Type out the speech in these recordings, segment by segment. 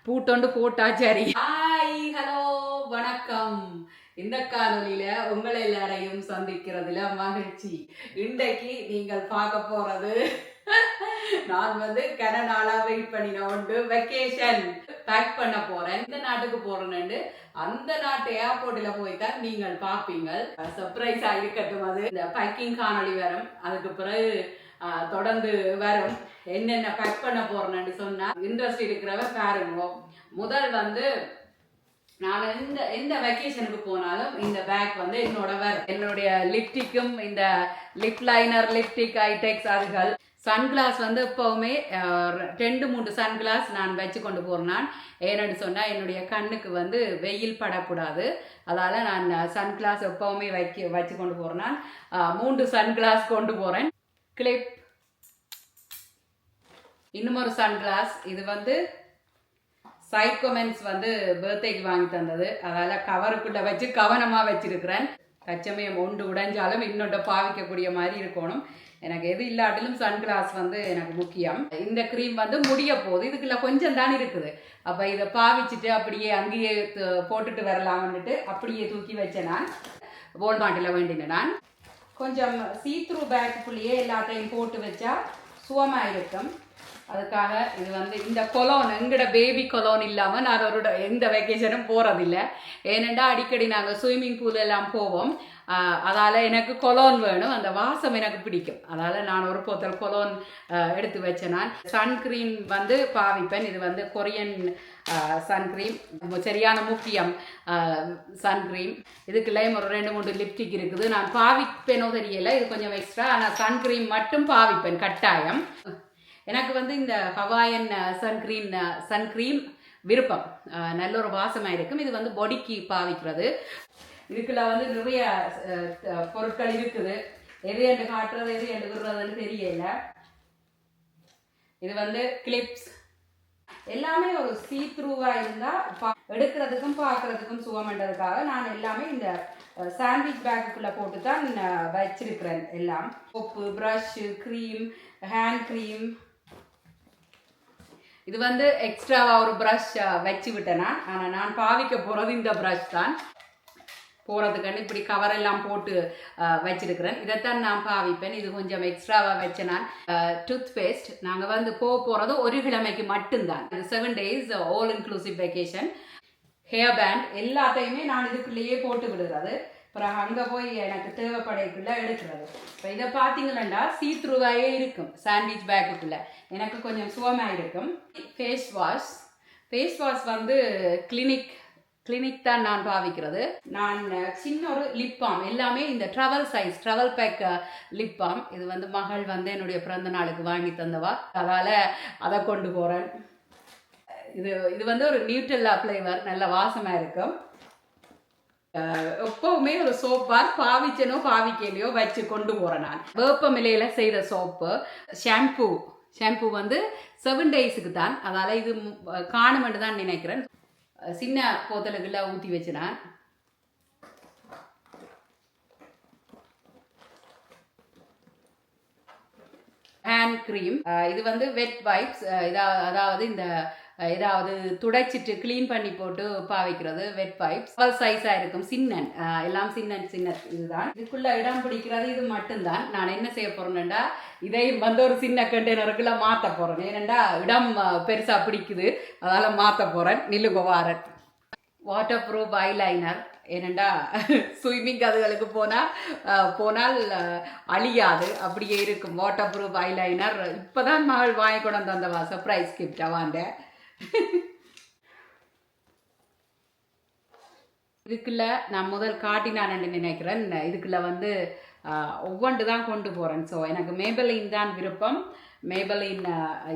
பூட்டொண்டு போட்டா சரி. Hi, hello, வணக்கம். இந்த காணொலியில உங்களை எல்லாரையும் சந்திக்கிறதுல மகிழ்ச்சி. இன்றைக்கு நீங்கள் பார்க்க போறது நான் கனடாலா வெயிட் பண்ணின உண்டு வெக்கேஷன் பேக் பண்ண போறேன். இந்த நாட்டுக்கு போறேன்னு அந்த நாட்டு ஏர்போர்ட்ல போய்தான் நீங்கள் பார்ப்பீங்க. சர்ப்ரைஸா இருக்கட்டும். அது இந்த பேக்கிங் காணொலி வரும். அதுக்கு பிறகு தொடர்ந்து வரும். என்னென்ன பேக் பண்ண போறேன்னு சொன்னா இன்ட்ரெஸ்ட் இருக்கிறவ பாருங்க. முதல் நான் எந்த வெக்கேஷனுக்கு போனாலும் இந்த பேக் என்னோட என்னுடைய லிப்டிக்கும் இந்த லிப் லைனர், லிப்டிக், ஐடெக்ஸ் அதுகள். சன்கிளாஸ் எப்பவுமே 2-3 சன்கிளாஸ் நான் வச்சு கொண்டு போறேன். ஏன்னு சொன்னா என்னுடைய கண்ணுக்கு வெயில் படக்கூடாது. அதால நான் சன்கிளாஸ் எப்பவுமே வச்சு கொண்டு போறேன். 3 சன்கிளாஸ் கொண்டு போறேன். கிளிப், இன்னும் ஒரு சன்கிளாஸ். இது சைக்கோமென்ஸ் பர்த்டேக்கு வாங்கி தந்தது. அதால கவருக்குள்ள வச்சு கவனமா வச்சிருக்கிறேன். தச்சமயம் ஒன்று உடைஞ்சாலும் இன்னொன்று பாவிக்கக்கூடிய மாதிரி இருக்கணும். எனக்கு எது இல்லாட்டிலும் சன்கிளாஸ் எனக்கு முக்கியம். இந்த க்ரீம் முடிய போகுது. இதுக்குள்ள கொஞ்சம் தான் இருக்குது. அப்ப இதை பாவிச்சுட்டு அப்படியே அங்கேயே போட்டுட்டு வரலாம்னுட்டு அப்படியே தூக்கி வச்சேன். நான் வால்மார்ட்டில் வேண்டினேன். நான் கொஞ்சம் சீத்ரூ பேக்குள்ளேயே எல்லாத்தையும் போட்டு வச்சா சுவமா இருக்கும். அதுக்காக இது இந்த கொலோன், எங்கட பேபி கொலோன் இல்லாமல் நான் ஒரு எந்த வெக்கேஷனும் போகிறதில்லை. ஏனெண்டா அடிக்கடி நாங்கள் ஸ்விம்மிங் பூல் எல்லாம் போவோம். அதால் எனக்கு கொலோன் வேணும். அந்த வாசம் எனக்கு பிடிக்கும். அதால் நான் ஒரு போத்தல் கொலோன் எடுத்து வச்சேன். நான் சன்க்ரீம் பாவிப்பேன். இது கொரியன் சன்க்ரீம், சரியான முக்கியம் சன்க்ரீம். இதுக்குள்ளேயும் ஒரு 2-3 லிப்டிக் இருக்குது. நான் பாவிப்பேனோ தெரியலை, இது கொஞ்சம் எக்ஸ்ட்ரா. ஆனால் சன்க்ரீம் மட்டும் பாவிப்பேன் கட்டாயம். எனக்கு இந்த ஹவாயன் சன்க்ரீம் விருப்பம். நல்ல ஒரு வாசமாக இருக்கும். இது பாடிக்கு பாவிக்கிறது. இதுக்குள்ள நிறைய பொருட்கள் இருக்குது. எது என்று காட்டுறது, எது என்று விடுறதுன்னு தெரியல. இது கிளிப்ஸ். எல்லாமே ஒரு சீத்ரூவா இருந்தா எடுக்கிறதுக்கும் பார்க்கறதுக்கும் சுகமன்றதுக்காக நான் எல்லாமே இந்த சாண்ட்விச் பேக்குக்குள்ள போட்டு தான் வச்சிருக்கிறேன். எல்லாம் soap, brush, cream, hand cream. இது எக்ஸ்ட்ராவா ஒரு ப்ரஷ் வச்சு விட்டேனா. ஆனால் நான் பாவிக்க போகிறது இந்த ப்ரஷ் தான். போகிறதுக்குன்னு இப்படி கவரெல்லாம் போட்டு வச்சிருக்கிறேன். இதைத்தான் நான் பாவிப்பேன். இது கொஞ்சம் எக்ஸ்ட்ராவாக வச்சேன். நான் டூத் பேஸ்ட். நாங்கள் போகிறது ஒரு கிழமைக்கு மட்டும்தான். இது 7 days all inclusive vacation. Hair band எல்லாத்தையுமே நான் இதுக்குள்ளேயே போட்டு விடுறது. அப்புறம் அங்கே போய் எனக்கு தேவைப்படைக்குள்ள எடுக்கிறது. இப்போ இதை பார்த்தீங்கன்னா சீத்ரூவாயே இருக்கும். சாண்ட்விச் பேக்குக்குள்ள எனக்கு கொஞ்சம் சுகமாக இருக்கும். ஃபேஸ் வாஷ் கிளினிக் தான் நான் பாவிக்கிறது. நான் சின்ன ஒரு லிப் பாம், எல்லாமே இந்த ட்ராவல் பேக் லிப் பாம். இது மகள் என்னுடைய பிறந்த நாளுக்கு வாங்கி தந்தவா. அதால் அதை கொண்டு போகிறேன். இது ஒரு நியூட்ரெல்லா ஃப்ளேவர், நல்ல வாசமாக இருக்கும். எப்பவுமே ஒரு சோப் பார் பாவிச்சனோ பாவிக்கலையோ வச்சு கொண்டு போகிறேன். நான் வேப்பமிலையில செய்கிற சோப்பு. ஷாம்பு 7 daysக்கு தான். அதால் இது காணுமென்று தான் நினைக்கிறேன். சின்ன போத்தலுக்குள்ள ஊற்றி வச்சுனா. Hand cream. இது வெட் வைப்ஸ். அதாவது இந்த ஏதாவது துடைச்சிட்டு க்ளீன் பண்ணி போட்டு பாவிக்கிறது வெட் வைப்ஸ். சைஸாக இருக்கும். சின்னன் எல்லாம் சின்ன இதுதான். இதுக்குள்ள இடம் பிடிக்கிறது இது மட்டும்தான். நான் என்ன செய்ய போறேன்டா, இதையும் ஒரு சின்ன கண்டெய்னருக்குள்ள மாற்ற போறேன். ஏனெண்டா இடம் பெருசா பிடிக்குது. அதால மாற்ற போறேன். நில்லுங்க வாரன். Waterproof eyeliner. ஏனெண்டா ஸ்விம்மிங் அதுகளுக்கு போனால் அழியாது, அப்படியே இருக்கும். வாட்டர் ப்ரூஃப் ஐலைனர் இப்போதான் மகள் வாங்கி கொண்டு வந்தவா. சர்ப்ரைஸ் கிஃப்ட் வாங்க. இதுக்குள்ள நான் முதல் காட்டினான்னு நினைக்கிறேன். இதுக்குள்ள ஒவ்வொன்று தான் கொண்டு போகிறேன். ஸோ எனக்கு மேபலின் தான் விருப்பம். மேபலின்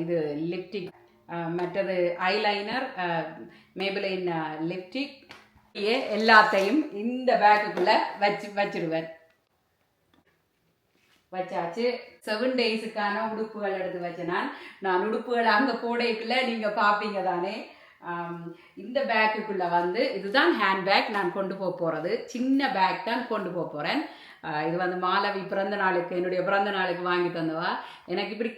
இது லிப்டிக், மற்றது ஐலைனர், மேபலின் லிப்டிக். எல்லாத்தையும் இந்த பேக்குக்குள்ள வச்சிருவேன். வச்சாச்சு. 7 daysக்கான உடுப்புகள் எடுத்து வச்சேன். நான் உடுப்புகள் அங்கே போடைக்குள்ள நீங்கள் பார்ப்பீங்க தானே. இந்த பேக்குக்குள்ளே வந்து இதுதான் ஹேண்ட்பேக் நான் கொண்டு போக போகிறது. சின்ன பேக் தான் கொண்டு போக போகிறேன். இது வந்து மாலவி பிறந்த நாளுக்கு, என்னுடைய பிறந்த நாளுக்கு வாங்கி தந்தவா. எனக்கு இப்படி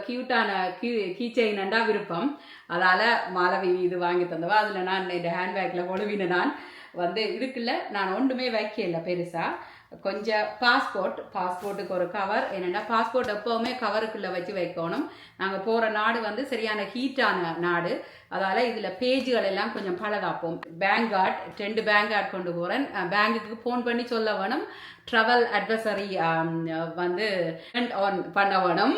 கியூட்டான கீ செயின்டா விருப்பம். அதால் மாலவி இது வாங்கி தந்தவா. அதில் நான் இந்த ஹேண்ட்பேக்கில் ஒழுவின நான் வந்து இதுக்குள்ள நான் ஒன்றுமே வைக்கல பெருசாக. கொஞ்சம் பாஸ்போர்ட்டுக்கு ஒரு கவர். என்னென்னா பாஸ்போர்ட் எப்போவுமே கவருக்குள்ளே வச்சு வைக்கணும். நாங்கள் போகிற நாடு வந்து சரியான ஹீட்டான நாடு. அதால் இதில் பேஜுகள் எல்லாம் கொஞ்சம் பழகாப்போம். பேங்க் கார்டு 2 பேங்க் கார்டு கொண்டு போகிறேன். பேங்குக்கு ஃபோன் பண்ணி சொல்ல வேணும். ட்ராவல் அட்வைசரி வந்து ஆன் பண்ண வேணும்.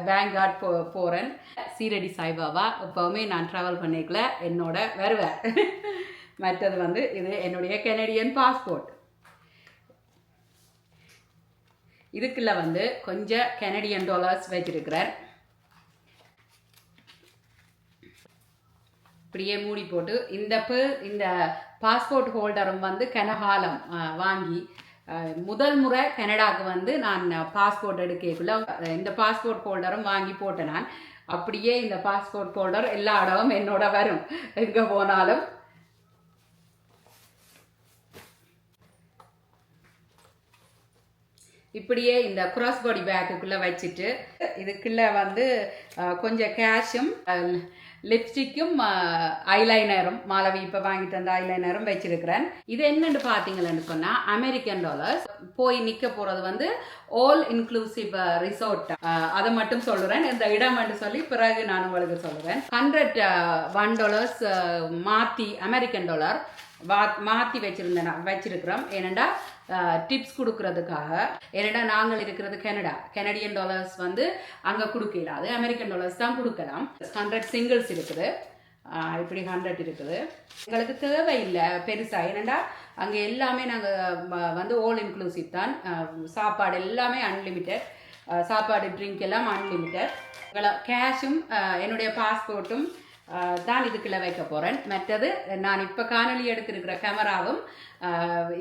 பேங்க் கார்டு போகிறேன். சீரடி சாய்பாபா எப்போவுமே நான் ட்ராவல் பண்ணிக்கல என்னோட வருவேன். மற்றது வந்து இது என்னுடைய கெனடியன் பாஸ்போர்ட். இதுக்குள்ள வந்து கொஞ்சம் கெனடியன் டாலர்ஸ் வச்சிருக்கிறேன். இப்படியே மூடி போட்டு இந்த பாஸ்போர்ட் ஹோல்டரும் வந்து கனகாலம் வாங்கி முதல் முறை கனடாவுக்கு வந்து நான் பாஸ்போர்ட் எடுக்கக்குள்ள இந்த பாஸ்போர்ட் ஹோல்டரும் வாங்கி போட்டேன். நான் அப்படியே இந்த பாஸ்போர்ட் ஹோல்டர் எல்லா இடமும் என்னோட வரும். எங்கே போனாலும் இப்படியே இந்த கிராஸ் பாடி பேக்குக்குள்ளே வச்சுட்டு இதுக்குள்ளே வந்து கொஞ்சம் கேஷும் லிப்ஸ்டிக்கும் ஐலைனரும் மாலவி இப்போ வாங்கிட்டு வந்த ஐலைனரும் வச்சிருக்கிறேன். இது என்னன்னு பார்த்தீங்கன்னு சொன்னால் அமெரிக்கன் டாலர்ஸ். போய் நிற்க போகிறது வந்து ஆல் இன்க்ளூசிவ் ரிசார்ட். அதை மட்டும் சொல்லுறேன். இந்த இடம் சொல்லி பிறகு நான் உங்களுக்கு சொல்லுவேன். $101 மாற்றி அமெரிக்கன் டாலர் மாற்றி வச்சிருக்கிறோம். ஏனெண்டா டிப்ஸ் கொடுக்கறதுக்காக. ஏன்னா நாங்கள் இருக்கிறது கெனடியன் டாலர்ஸ் வந்து அங்கே கொடுக்கலாது. அமெரிக்கன் டாலர்ஸ் தான் கொடுக்கலாம். 100 சிங்கிள்ஸ் இருக்குது. இப்படி 100 இருக்குது. எங்களுக்கு தேவையில்லை பெருசாக. ஏனெண்டா அங்கே எல்லாமே நாங்கள் வந்து ஆல் இன்க்ளூசிவ் தான். சாப்பாடு எல்லாமே அன்லிமிட்டட். சாப்பாடு ட்ரிங்க் எல்லாம் அன்லிமிட்டட். கேஷும் என்னுடைய பாஸ்போர்ட்டும் தான் இதுக்குள்ளே வைக்க போகிறேன். மற்றது நான் இப்போ காணொலி எடுத்திருக்கிற கேமராவும்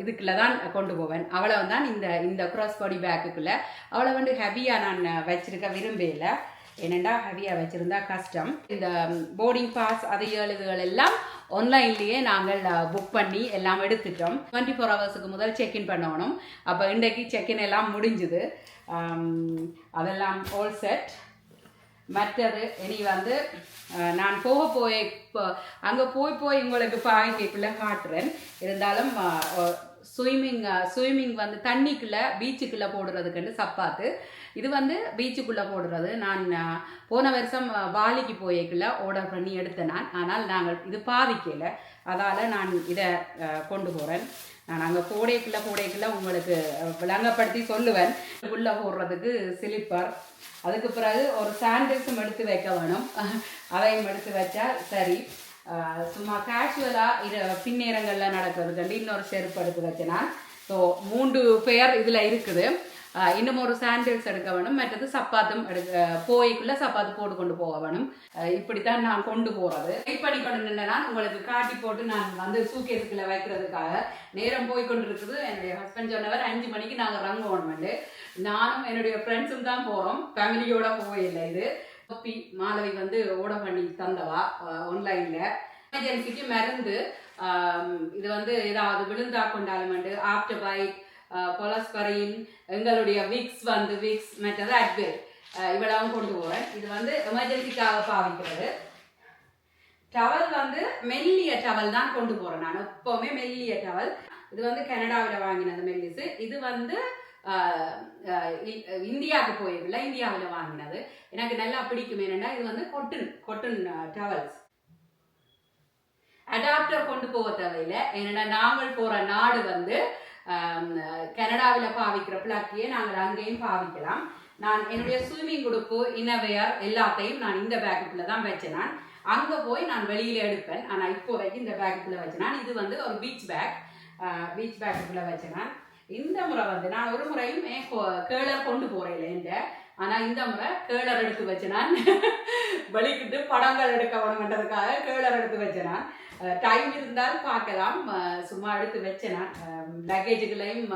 இதுக்குள்ளே தான் கொண்டு போவேன். அவ்வளோ தான் இந்த கிராஸ் பாடி பேக்குக்குள்ளே. அவ்வளோ வந்து ஹெவியாக நான் வச்சிருக்க விரும்பல. ஏனெண்டா ஹெவியாக வச்சுருந்தா கஷ்டம். இந்த போர்டிங் பாஸ் அது இதுகள் எல்லாம் ஆன்லைன்லேயே நாங்கள் புக் பண்ணி எல்லாம் எடுத்துட்டோம். 24 ஹவர்ஸுக்கு முதல் செக்இன் பண்ணணும். அப்போ இன்றைக்கு செக்இன் எல்லாம் முடிஞ்சுது. அதெல்லாம் ஆல் செட். மற்றது இனி வந்து நான் அங்கே போய் உங்களுக்கு பாய்க்குள்ளே காட்டுறேன். இருந்தாலும் ஸ்விம்மிங் வந்து தண்ணிக்குள்ளே பீச்சுக்குள்ளே போடுறதுக்குன்னு சப்பாத்து. இது வந்து பீச்சுக்குள்ளே போடுறது. நான் போன வருஷம் பாலிக்கு போய்க்குள்ளே ஆர்டர் பண்ணி எடுத்தேன் நான். ஆனால் நாங்கள் இது பாவிக்கலை. அதால் நான் இதை கொண்டு போகிறேன். நான் அங்கே போடைக்குள்ளே உங்களுக்கு விளங்கப்படுத்தி சொல்லுவேன். உள்ளே போடுறதுக்கு ஸ்லிப்பர். அதுக்கு பிறகு ஒரு சாண்டில்ஸும் எடுத்து வைக்க வேணும். அதையும் எடுத்து வச்சா சரி. சும்மா கேஷுவலாக பின்னேரங்களில் நடக்கிறதுக்கு இன்னொரு செருப்பு எடுத்து வச்சேன்னா. ஸோ 3 பேர் இதில் இருக்குது. இன்னும் ஒரு சாண்டில்ஸ் எடுக்க வேணும். மற்றது சப்பாத்தும் போய்க்குள்ளே சப்பாத்து போட்டு கொண்டு போக வேணும். இப்படித்தான் நான் கொண்டு போகிறது. வெயிட் பண்ணி கொண்டு நின்றேன்னா உங்களுக்கு காட்டி போட்டு நான் வந்து சூக்கேஸுக்குள்ளே வைக்கிறதுக்காக நேரம் போய் கொண்டு இருக்குது. என்னுடைய ஹஸ்பண்ட் சொன்னவர் 5 மணிக்கு நாங்கள் ரங்கோன்மெண்ட்டு. நானும் என்னுடைய ஃப்ரெண்ட்ஸும் தான் போகிறோம். ஃபேமிலியோட போகலை. இது மாலவி வந்து ஓட பண்ணி தந்தவா ஆன்லைனில். எமர்ஜென்சிக்கு மருந்து இது வந்து ஏதாவது விழுந்தா கொண்டாலுமெண்டு ஆஃப்டர் பைட் பொலஸ்பரின் எங்களுடைய விக்ஸ் மற்றது அட்வேர் இவ்வளவும் கொண்டு போகிறேன். இது வந்து எமர்ஜென்சிக்காக பாவிக்கிறது. டவல் வந்து மெல்லிய டவல் தான் கொண்டு போகிறேன். நான் எப்போவுமே மெல்லிய டவல். இது வந்து கனடாவில் வாங்கினது மெல்லிஸு. இது வந்து இந்தியாவுக்கு போயிருக்கல, இந்தியாவில் வாங்கினது. எனக்கு நல்லா பிடிக்கும். என்னென்னா இது வந்து கொட்டன் டவல்ஸ். அடாப்டர் கொண்டு போக தேவையில்லை. என்னென்னா நாங்கள் போகிற நாடு வந்து கனடாவில் பாவிக்கிற பிளாக்கியே நாங்கள் அங்கேயும் பாவிக்கலாம். நான் என்னுடைய ஸ்விம்மிங் உடுப்பு இன்னவேர் எல்லாத்தையும் நான் இந்த பேக்குக்குள்ளே தான் வச்சேன். நான் அங்கே போய் நான் வெளியில் எடுப்பேன். ஆனால் இப்போதைக்கு இந்த பேக்குக்குள்ளே வச்சேன். இது வந்து ஒரு பீச் பேக்குக்குள்ளே வச்சேன். இந்த முறை வந்து நான் ஒரு முறையும் கேளர் கொண்டு போகிறேன். ஆனால் இந்த முறை கேளர் எடுத்து வச்சேன். நான் வெளிக்கிட்டு படங்கள் எடுக்க வேணுமென்றதுக்காக கேளர் எடுத்து வச்சேன். நான் டைம் இருந்தால் பார்க்கலாம். சும்மா எடுத்து வச்சேன். லக்கேஜுகளையும்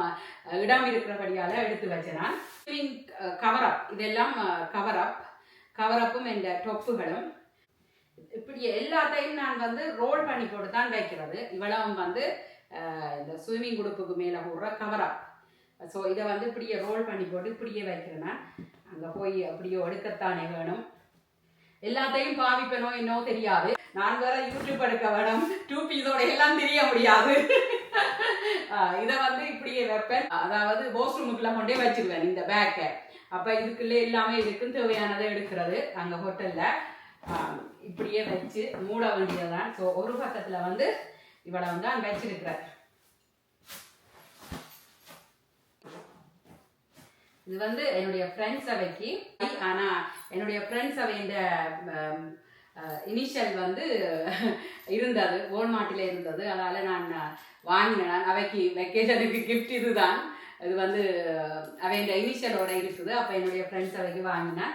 இடம் இருக்கிறபடியால் எடுத்து வச்சேன். கவர் அப் இதெல்லாம் கவர் அப்பும் இந்த டொப்புகளும் இப்படி எல்லாத்தையும் நான் வந்து ரோல் பண்ணி போட்டு தான் வைக்கிறது. இவ்வளவும் வந்து இந்த ஸ்விம்மிங் உடுப்புக்கு மேலே போடுற கவரா. ஸோ இதை வந்து இப்படியே ரோல் பண்ணி போட்டு இப்படியே வைக்கிறேன்னா அங்கே போய் அப்படியே எடுக்கத்தானே வேணும். எல்லாத்தையும் பாவிப்பனோ என்னோ தெரியாது. நான் வேற யூடியூப் எடுக்க வேணும், 2 பீஸோட எல்லாம் தெரிய முடியாது. இதை வந்து இப்படியே வைப்பேன். அதாவது வாஷ்ரூமுக்குலாம் கொண்டே வச்சிருவேன் இந்த பேக்கை. அப்போ இதுக்குள்ளே எல்லாமே இருக்குன்னு தேவையானதை எடுக்கிறது அங்கே ஹோட்டலில். இப்படியே வச்சு மூட வேண்டியதுதான். ஸோ ஒரு பக்கத்தில் வந்து இவ்வளவு தான் வச்சிருக்கிறேன். இது வந்து என்னுடைய ஃப்ரெண்ட்ஸ் அவைக்கு. ஆனால் என்னுடைய ஃப்ரெண்ட்ஸ் அவை இந்த இனிஷியல் வந்து இருந்தது, வால்மார்ட்டில் இருந்தது. அதனால் நான் வாங்கினேன். அவைக்கு வெக்கேஷனுக்கு கிஃப்ட் இதுதான். இது வந்து அவை இந்த இனிஷியலோட இருக்குது. அப்போ என்னுடைய ஃப்ரெண்ட்ஸ் அவைக்கு வாங்கினேன்.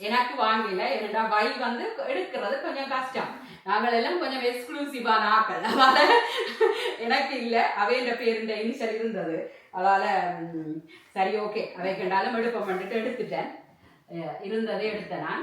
எனக்கு வாங்கல. என்னடா வை வந்து எடுக்கிறது கொஞ்சம் கஷ்டம். நாங்கள் எல்லாம் கொஞ்சம் எக்ஸ்க்ளூசிவான ஆக்கள். அதனால் எனக்கு இல்லை. அவையோட பேர் இந்த இனிஷியல் இருந்தது. அதால் சரி ஓகே அவை கண்டாலும் எடுப்போம் பண்ணிட்டு எடுத்துட்டேன். இருந்ததே எடுத்தேன்.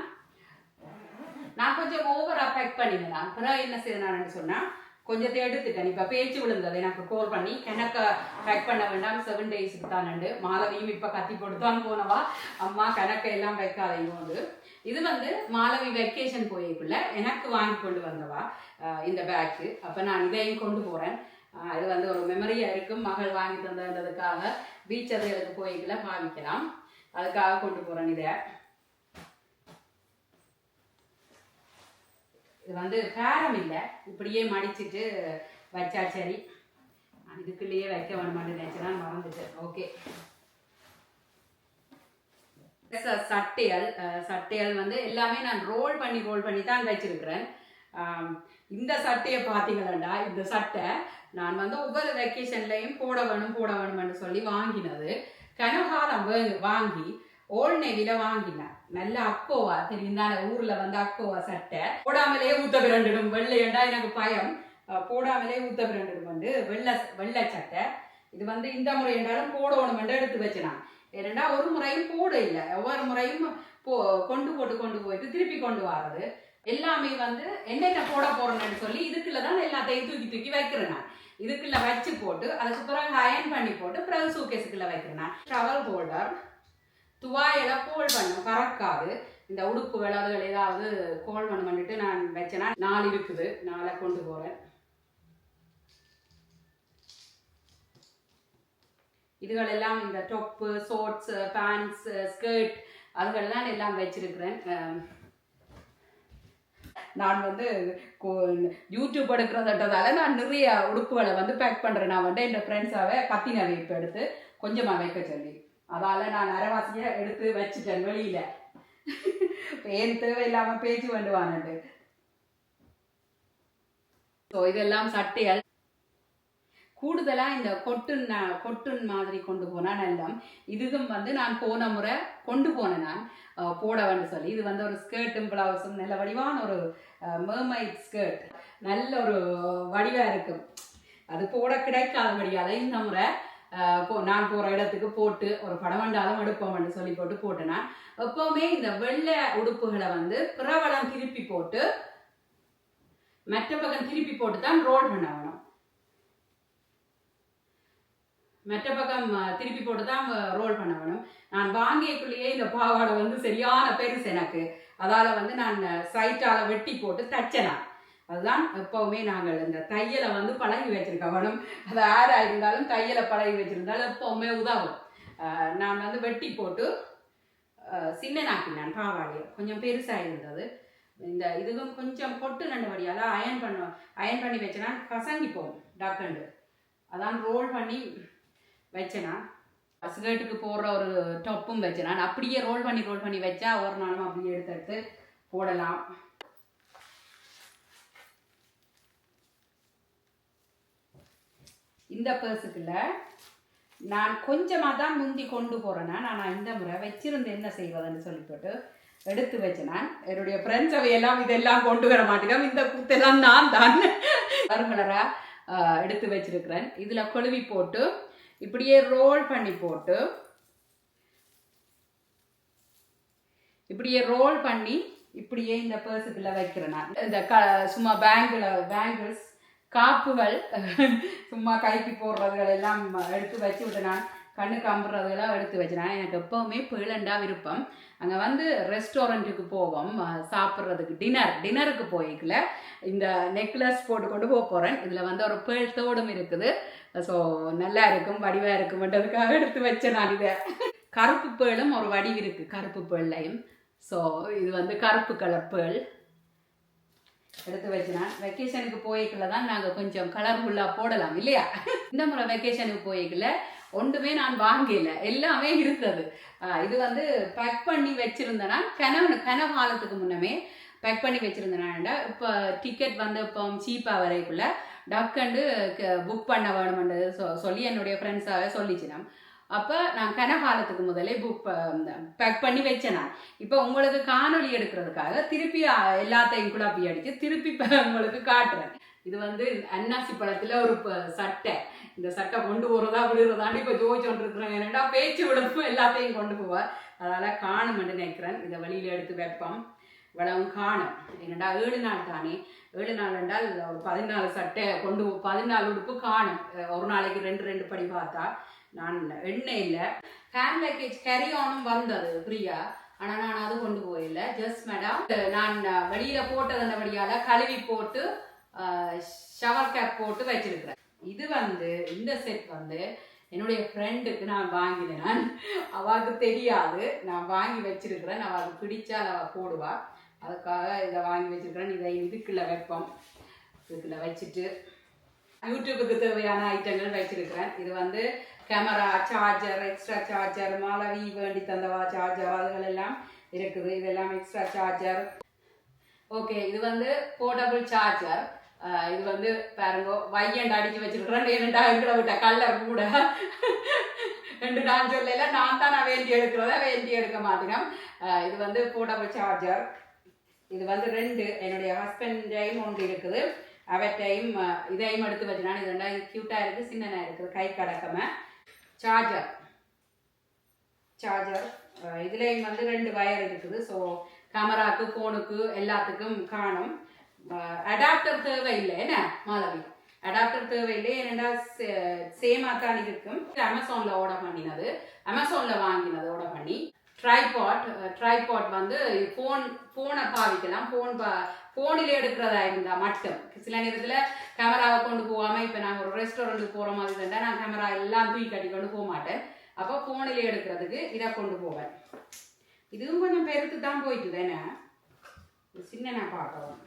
நான் கொஞ்சம் ஓவரா பேக் பண்ணினேன். அப்புறம் என்ன செய்யணும்னு சொன்னால் கொஞ்சத்தை எடுத்துட்டேன். இப்போ பேச்சு விழுந்தது எனக்கு கால் பண்ணி, கணக்கை பேக் பண்ண வேண்டாம் 7 டேஸுக்கு தானண்டு. மாலவியும் இப்போ கத்தி போட்டுதான் போனவா, அம்மா கணக்கை எல்லாம் வைக்காதீங்க. இது வந்து மாலவி வெக்கேஷன் போய்க்குள்ள எனக்கு வாங்கி கொண்டு வந்தவா இந்த பேக்கு. அப்போ நான் இதையும் கொண்டு போகிறேன். இது வந்து ஒரு மெமரியாக இருக்கும். மகள் வாங்கி தந்ததுக்காக பீச் அதுகளுக்கு போய்க்குள்ள பாவிக்கலாம், அதுக்காக கொண்டு போகிறேன். இதை இது வந்து பேரம் இல்லை, இப்படியே மடிச்சுட்டு வச்சா சரி. இதுக்குள்ளேயே வைக்க வேணுமான்னு நினைச்சேன்னா மறந்துட்டேன். ஓகே, சட்டைகள் வந்து எல்லாமே நான் ரோல் பண்ணி தான் வச்சிருக்கிறேன். இந்த சட்டையை பார்த்தீங்களா, இந்த சட்டை நான் வந்து ஒவ்வொரு வெக்கேஷன்லையும் போட வேணும்னு சொல்லி வாங்கினது. கனகாலம் வாங்கி ஓல்ட் நேவில வாங்கினேன். நல்ல அக்கோவா தெரியும் தானே, ஊர்ல வந்து அக்கோவா சட்டை. போடாமலே ஊத்த பிறண்டிடும். வெள்ளையண்டா எனக்கு பயம், போடாமலே ஊத்த பிறண்டிடும் வந்து வெள்ளை சட்டை. இது வந்து இந்த முறை என்றாலும் போடணும் எடுத்து வச்சுனான். ஏன்னா ஒரு முறையும் போட இல்லை, ஒவ்வொரு முறையும் கொண்டு போயிட்டு திருப்பி கொண்டு வர்றது. எல்லாமே வந்து என்னென்ன போட போறேன்னு சொல்லி இதுக்குள்ளதான் எல்லாத்தையும் தூக்கி வைக்கிறேன். நான் இதுக்குள்ள வச்சு போட்டு அதுக்கு பிறகு அயன் பண்ணி போட்டு பிறகு சூக்கேஸுக்குள்ள வைக்கிறேன். ட்ரவல் ஹோல்டர் துவாயெல்லாம் கோல் பண்ணும், பறக்காது. இந்த உடுப்புகள் அதுகள் ஏதாவது கோல் பண்ணிட்டு நான் வச்சேன்னா 4 இருக்குது, 4 கொண்டு போறேன். இதுகள் எல்லாம் இந்த டொப்பு, ஷோர்ட்ஸ், பேண்ட்ஸ், ஸ்கர்ட் அதுகள்லாம் எல்லாம் வச்சிருக்கிறேன். நான் வந்து யூடியூப் எடுக்கிறதால நான் நிறைய உடுப்புகளை வந்து பேக் பண்ணுறேன். நான் வந்து என் ஃப்ரெண்ட்ஸாவே கத்தினவை இப்போ எடுத்து கொஞ்சமாக வைக்க சொல்லி, அதால் நான் அரைவாசியை எடுத்து வச்சுட்டேன் வெளியில். ஏன் தேவையில்லாமல் பேச்சு வேண்டுவானு. ஸோ இதெல்லாம் சட்டைகள். கூடுதலாக இந்த கொட்டுன் மாதிரி கொண்டு போனால் நல்லம். இதுக்கும் வந்து நான் போன முறை கொண்டு போனேன் நான் போடவேன்னு சொல்லி. இது வந்து ஒரு ஸ்கர்ட்டும் பிளவுஸும் நல்ல வடிவான ஒரு மெர்மைட் ஸ்கர்ட், நல்ல ஒரு வடிவாக இருக்கும். அது போட கிடைக்காதபடியால் இந்த முறை நான் போகிற இடத்துக்கு போட்டு ஒரு படமண்டாலும் எடுப்போம்னு சொல்லி போட்டேன்னா, எப்போவுமே இந்த வெள்ளை உடுப்புகளை வந்து பிறவடம் திருப்பி போட்டு மற்ற பக்கம் திருப்பி போட்டு தான் ரோல் பண்ண வேணும். மற்ற பக்கம் திருப்பி போட்டு தான் ரோல் பண்ண வேணும். நான் வாங்கியக்குள்ளேயே இந்த பாவாடை வந்து சரியான பெருசு எனக்கு. அதால் வந்து நான் சைட்டால் வெட்டி போட்டு தச்சேனா. அதுதான் எப்போவுமே நாங்கள் இந்த தையலை வந்து பழகி வச்சிருக்க வேணும். அது யாராக இருந்தாலும் தையலை பழகி வச்சிருந்தாலும் எப்போவுமே உதவும். நான் வந்து வெட்டி போட்டு சின்னனாக்கினேன் பாவாடையை. கொஞ்சம் பெருசாக இருந்தது. இந்த இதுவும் கொஞ்சம் கொட்டு நண்டபடியால் அயன் பண்ணி வச்சேன்னா கசங்கிப்போம் டக்குண்டு. அதான் ரோல் பண்ணி வச்சேனா. ஸ்கர்ட்டுக்கு போடுற ஒரு டாப்பும் வச்சேனா. அப்படியே ரோல் பண்ணி வச்சா ஒரு நாளும் அப்படியே எடுத்து போடலாம். இந்த பர்ஸுக்குள்ள நான் கொஞ்சமாக தான் முந்தி கொண்டு போகிறேன்னா, நான் இந்த முறை வச்சிருந்து என்ன செய்வதுன்னு சொல்லிவிட்டு எடுத்து வச்சேன். நான் என்னுடைய ஃப்ரெண்ட்ஸ் அவையெல்லாம் இதெல்லாம் கொண்டு வர மாட்டேங்க, இந்த குத்தெல்லாம் நான் தான் கலராக எடுத்து வச்சிருக்கிறேன். இதில் கொழுவி போட்டு இப்படியே ரோல் பண்ணி போட்டு இப்படியே ரோல் பண்ணி இப்படியே இந்த பர்ஸுக்குள்ள வைக்கிறேன் நான். இந்த சும்மா பேங்கிள்ஸ் காப்புகள் சும்மா கைக்கு போடுறதுகள் எல்லாம் எடுத்து வச்சு விட்டு நான் கண்ணுக்கு அம்புறதுலாம் எடுத்து வச்சுனேன். எனக்கு எப்போவுமே பேலண்டா விருப்பம். அங்கே வந்து ரெஸ்டாரண்ட்டுக்கு போவோம் சாப்பிட்றதுக்கு, டின்னருக்கு போய்க்கல இந்த நெக்லஸ் போட்டு கொண்டு போக போகிறேன். இதில் வந்து ஒரு பேள் தோடும் இருக்குது. ஸோ நல்லா இருக்கும், வடிவாக இருக்கும்ன்றதுக்காக எடுத்து வச்சேன் நான். இதை கருப்பு பேளும் ஒரு வடிவு இருக்குது, கருப்பு பேள்லையும். ஸோ இது வந்து கருப்பு கலர் பேள் எடுத்து வச்சுனா வெக்கேஷனுக்கு போய்க்கல தான் நாங்கள் கொஞ்சம் கலர்ஃபுல்லாக போடலாம் இல்லையா. இந்த முறை வெக்கேஷனுக்கு போய்க்கல ஒன்றுமே நான் வாங்கல, எல்லாமே இருந்தது. இது வந்து பேக் பண்ணி வச்சுருந்தேன்னா கனகாலத்துக்கு முன்னமே பேக் பண்ணி வச்சுருந்தேனாண்டா இப்போ டிக்கெட் வந்து இப்போ சீப்பாக வரைக்குள்ள டக்குண்டு புக் பண்ண வேணுமென்று சொல்லி என்னுடைய ஃப்ரெண்ட்ஸாகவே சொல்லிச்சுனா அப்போ நான் கனகாலத்துக்கு முதலே பேக் பண்ணி வச்சேன் நான். இப்போ உங்களுக்கு காணொலி எடுக்கிறதுக்காக திருப்பி எல்லாத்தையும் குழப்பி அடித்து திருப்பி உங்களுக்கு காட்டுறேன். இது வந்து அன்னாசி பழத்தில் ஒரு சட்டை. இந்த சட்டை கொண்டு போகிறதா விடுறதாண்டி இப்போ ஜோதிச்சோன்னு இருக்கிறேன். என்னடா பேச்சு விடணும் எல்லாத்தையும் கொண்டு போவார், அதனால் காணுமென்று நினைக்கிறேன். இதை வழியில் எடுத்து வைப்போம். இவ்வளவும் காணும். என்னடா 7 நாள் தானே, 7 நாள் என்றால் ஒரு 14 சட்டை கொண்டு 14 உடுப்பு காணும். ஒரு நாளைக்கு 2 படி பார்த்தா நான் எண்ணெய் இல்லை. ஹேண்ட் லக்கேஜ் கேரி ஆனும் வந்தது ஃப்ரீயா, ஆனால் நான் அது கொண்டு போயில்ல. ஜஸ்ட் மேடம் நான் வெளியில் போட்டது வழியால் கழுவி போட்டு ஷவர் கேப் போட்டு வச்சிருக்கிறேன். இது வந்து இந்த செட் வந்து என்னுடைய ஃப்ரெண்டுக்கு நான் வாங்கினேன். அவளுக்கு தெரியாது நான் வாங்கி வச்சிருக்கிறேன். அவளுக்கு பிடிச்சால் அவள் போடுவா, அதுக்காக இதை வாங்கி வச்சிருக்கிறேன். இதை இதுக்குள்ள வைப்போம். இதுக்குள்ள வச்சுட்டு யூடியூபுக்கு தேவையான ஐட்டங்கள் வச்சிருக்கிறேன். இது வந்து camera, charger, extra charger, Malavi வேண்டி தந்தவா சார்ஜர் அதுகள் எல்லாம் இருக்குது. இதெல்லாம் எக்ஸ்ட்ரா சார்ஜர். ஓகே, இது வந்து போர்ட்டபிள் சார்ஜர். இது வந்து பாருங்க வையண்ட் அடிச்சு வச்சிருக்கிறேன். 2 விட்ட கல்லர் கூட 2 நான் சொல்லல, நான் தான் வேண்டி எடுக்கிறத வேண்டி எடுக்க மாட்டேன். இது வந்து போர்ட்டபிள் சார்ஜர். இது வந்து 2 என்னுடைய ஹஸ்பண்டையும் ஒன்று இருக்குது, அவற்றையும் இதையும் எடுத்து வச்சுனா. இது 2 க்யூட்டாக இருக்குது, சின்னனாக இருக்குது, கை கடக்கம. சார்ஜர் இதுலேயும் வந்து 2 வயர் இருக்குது. ஸோ கேமராவுக்கு, ஃபோனுக்கு எல்லாத்துக்கும் காணும். அடாப்டர் தேவையில்லை என்ன மாலவி, அடாப்டர் தேவையில்லை. ஏன்னா சேமாக தான் இருக்கும். அமேசானில் ஆர்டர் பண்ணினது, அமேசானில் வாங்கினது ஆர்டர் பண்ணி. ட்ரைபாட் வந்து ஃபோனை பாவிக்கலாம். ஃபோனில் எடுக்கிறதா இருந்தால் மட்டும். சில நேரத்தில் கேமராவை கொண்டு போகாமல், இப்போ நாங்கள் ஒரு ரெஸ்டாரண்ட்டுக்கு போகிற மாதிரி இருந்தால் நான் கேமரா எல்லாம் தூக்கி கட்டி கொண்டு போக மாட்டேன். அப்போ ஃபோனில் எடுக்கிறதுக்கு இதை கொண்டு போவேன். இதுவும் கொஞ்சம் பெருத்து தான் போயிட்டு தானே, சின்ன நான் பார்க்கலாம்.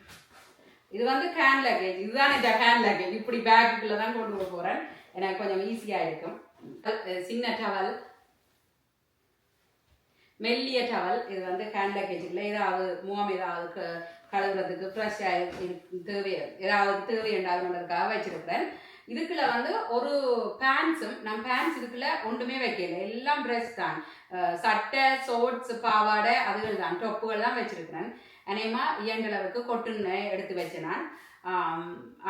இது வந்து கேன் லக்கேஜ். இதுதான் இந்த கேன் லக்கேஜ். இப்படி பேக்குக்குள்ளே தான் கொண்டு போக போகிறேன். எனக்கு கொஞ்சம் ஈஸியாக இருக்கும். சின்ன டவல், மெல்லிய டவல். இது வந்து ஹேண்ட் லக்கேஜுக்குள்ள ஏதாவது முகம் ஏதாவது கழுவுறதுக்கு ஃப்ரெஷ்ஷாக ஏதாவது தேவையானதுக்காக வச்சிருக்கிறேன். இதுக்குள்ள வந்து ஒரு பேண்ட்ஸும், நான் பேண்ட்ஸ் இதுக்குள்ள ஒன்றுமே வைக்கல, எல்லாம் ட்ரெஸ் தான். சட்டை, ஷோர்ட்ஸ், பாவாடை அதுகள் தான், டொப்புகள் தான் வச்சிருக்கிறேன். அநேகமா இயண்டளவுக்கு கொட்டுன்னு எடுத்து வச்சேன் நான்.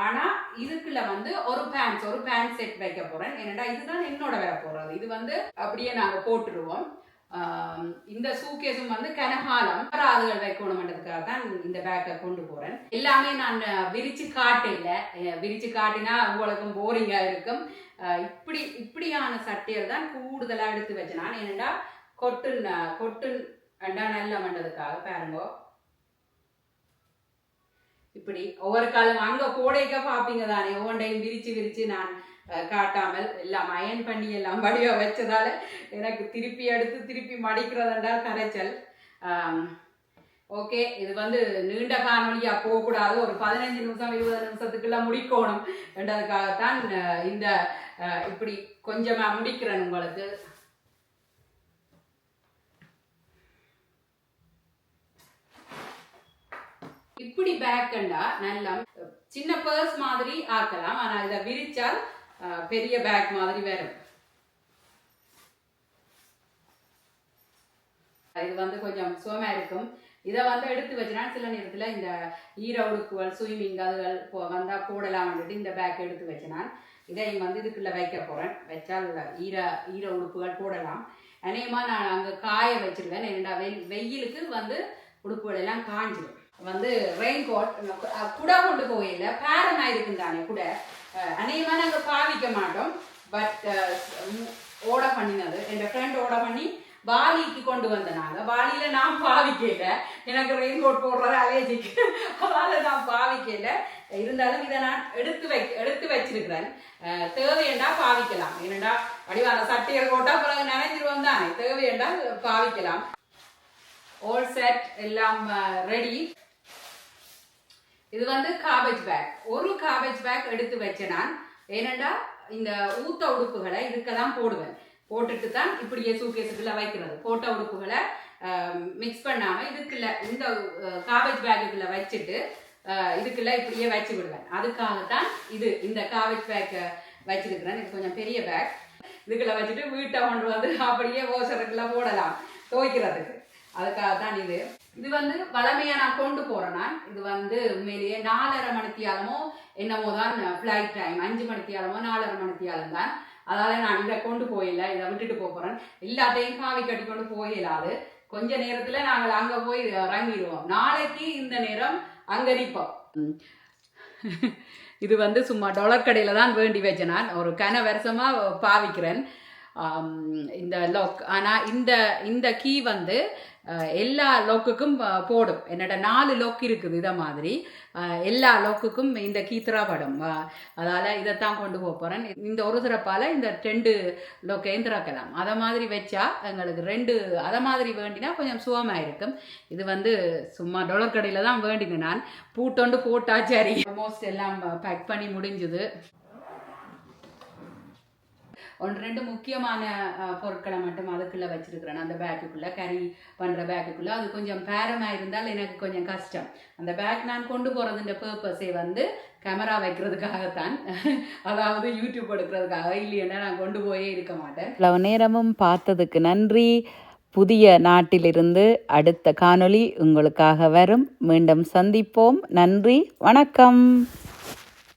ஆனால் இதுக்குள்ள வந்து ஒரு பேண்ட் செட் வைக்க போகிறேன். ஏன்னா இதுதான் என்னோட வர போகிறது. இது வந்து அப்படியே நாங்கள் போட்டுருவோம். இந்த சூக்கேஸும் வந்து கனகாலம் அதுகள் வைக்கணும்ன்றதுக்காக தான் இந்த பேக்கை கொண்டு போகிறேன். எல்லாமே நான் விரிச்சு காட்டல, விரிச்சு காட்டினா உங்களுக்கும் போரிங்காக இருக்கும். இப்படியான சட்டைகள் தான் கூடுதலாக எடுத்து வச்சேன் நான். ஏன்னா கொட்டுன் நல்ல மண்டதுக்காக பாருங்க. இப்படி ஒவ்வொரு காலம் அங்கே கோடைக்க பார்ப்பீங்க தானே, ஒவ்வொன்றையும் விரிச்சு நான் காட்டாமல் எல்லாம் அயன் பண்ணி எல்லாம் வடிவாக வச்சதால எனக்கு திருப்பி எடுத்து திருப்பி மடிக்கிறதுண்டால் கரைச்சல். ஓகே, இது வந்து நீண்ட காணொலியாக போகக்கூடாது, ஒரு 15 நிமிஷம் 20 நிமிஷத்துக்குள்ள முடிக்கணும் என்றதுக்காகத்தான் இந்த இப்படி கொஞ்சமாக முடிக்கிறேன் உங்களுக்கு. இப்படி பேக்கண்டா நல்லா சின்ன பர்ஸ் மாதிரி ஆக்கலாம். ஆனால் இதை விரிச்சால் பெரிய பேக் மாதிரி வரும். இது வந்து கொஞ்சம் சுகமா இருக்கும். இதை வந்து எடுத்து வச்சுனா சில நேரத்தில் இந்த ஈர உடுப்புகள், ஸ்விம்மிங் அதுகள் வந்தா போடலாம். இந்த பேக் எடுத்து வச்சினால் இதையும் வந்து இதுக்குள்ள வைக்க போறேன். வச்சால் ஈர உடுப்புகள் போடலாம். அநேகமா நான் அங்கே காய வச்சிருக்கேன். என்னடா வெயிலுக்கு வந்து உடுப்புகள் எல்லாம் காஞ்சிடும். வந்து ரெயின் கோட் குடா கொண்டு போயில பேரமாக இருக்கும் தானே கூட அநேகமாக நாங்கள் பாவிக்க மாட்டோம். பட் ஆர்டர் பண்ணினது என் ஃப்ரெண்ட் ஆர்டர் பண்ணி பாலிக்கு கொண்டு வந்தனாங்க. பாலியில் நான் பாவிக்கல, எனக்கு ரெயின் கோட் போடுறது அலேஜிக்கு, அதனால் நான் பாவிக்கல. இருந்தாலும் இதை நான் எடுத்து வச்சிருக்கிறேன். தேவையண்டா பாவிக்கலாம். ஏனண்டா அடிவான சட்டைகள் போட்டால் பிறகு நினைஞ்சிருவோம் தானே, தேவையென்றால் பாவிக்கலாம். ஆல் செட் எல்லாம் ரெடி. இது வந்து காபேஜ் பேக். ஒரு காபேஜ் பேக் எடுத்து வச்சேன் நான். ஏனண்டா இந்த ஊத்த உடுப்புகளை இதுக்கெல்லாம் போடுவேன். போட்டுட்டு தான் இப்படியே சூக்கேஸுக்குள்ள வைக்கிறது. போட்ட உடுப்புகளை மிக்ஸ் பண்ணாமல் இதுக்குள்ள இந்த காபேஜ் பேக்குக்குள்ள வச்சுட்டு இதுக்குள்ள இப்படியே வச்சு விடுவேன். அதுக்காகத்தான் இந்த காபேஜ் பேக்கை வச்சிருக்கிறேன். இது கொஞ்சம் பெரிய பேக். இதுக்குள்ள வச்சுட்டு வீட்டை கொண்டு வந்து அப்படியே ஓசருக்குள்ள போடலாம் துவைக்கிறதுக்கு. அதுக்காகத்தான் இது வந்து வளமையாக நான் கொண்டு போகிறேன். நான் இது வந்து உண்மையிலேயே 4:30 மணித்தியாலமோ என்னமோ தான் ஃப்ளைட் டைம். 5 மணித்தியாலமோ 4:30 மணித்தியாலம் தான். அதால் நான் இதை கொண்டு போயிடல, இதை விட்டுட்டு போகிறேன். எல்லாத்தையும் காவி கட்டி கொண்டு போயிடாது. கொஞ்ச நேரத்தில் நாங்கள் அங்கே போய் இறங்கிடுவோம். நாளைக்கு இந்த நேரம் அங்கே நிற்போம். இது வந்து சும்மா டாலர் கடையில் தான் வேண்டி வச்சேன். நான் ஒரு வருஷமாக பாவிக்கிறேன் இந்த லாக். ஆனால் இந்த கீ வந்து எல்லா லோக்குக்கும் போடும். என்னோட 4 லோக் இருக்குது. இதை மாதிரி எல்லா லோக்குக்கும் இந்த கீ திறப்படும். அதால் இதைத்தான் கொண்டு போகிறேன். இந்த ஒரு சிறப்பால் இந்த 2 லோக்கையும் திறக்கலாம். அதை மாதிரி வச்சா எங்களுக்கு 2 அதை மாதிரி வேண்டினா கொஞ்சம் சுகமாக இருக்கும். இது வந்து சும்மா டாலர் கடையில் தான் வேண்டினேன். நான் பூட்டொண்டு போட்டா சரி. ஆல்மோஸ்ட் எல்லாம் பேக் பண்ணி முடிஞ்சுது. 1-2 முக்கியமான பொருட்களை மட்டும் அதுக்குள்ளே வச்சிருக்கிறேன். அந்த பேக்குக்குள்ளே கறி பண்ணுற பேக்குக்குள்ளே அது கொஞ்சம் பேரமாக இருந்தால் எனக்கு கொஞ்சம் கஷ்டம். அந்த பேக் நான் கொண்டு போகிறதுன்ற பர்பஸே வந்து கேமரா வைக்கிறதுக்காகத்தான், அதாவது யூடியூப் எடுக்கிறதுக்காக. இல்லைன்னா நான் கொண்டு போயே இருக்க மாட்டேன். இவ்வளவு நேரமும் பார்த்ததுக்கு நன்றி. புதிய நாட்டிலிருந்து அடுத்த காணொளி உங்களுக்காக வரும். மீண்டும் சந்திப்போம். நன்றி, வணக்கம்.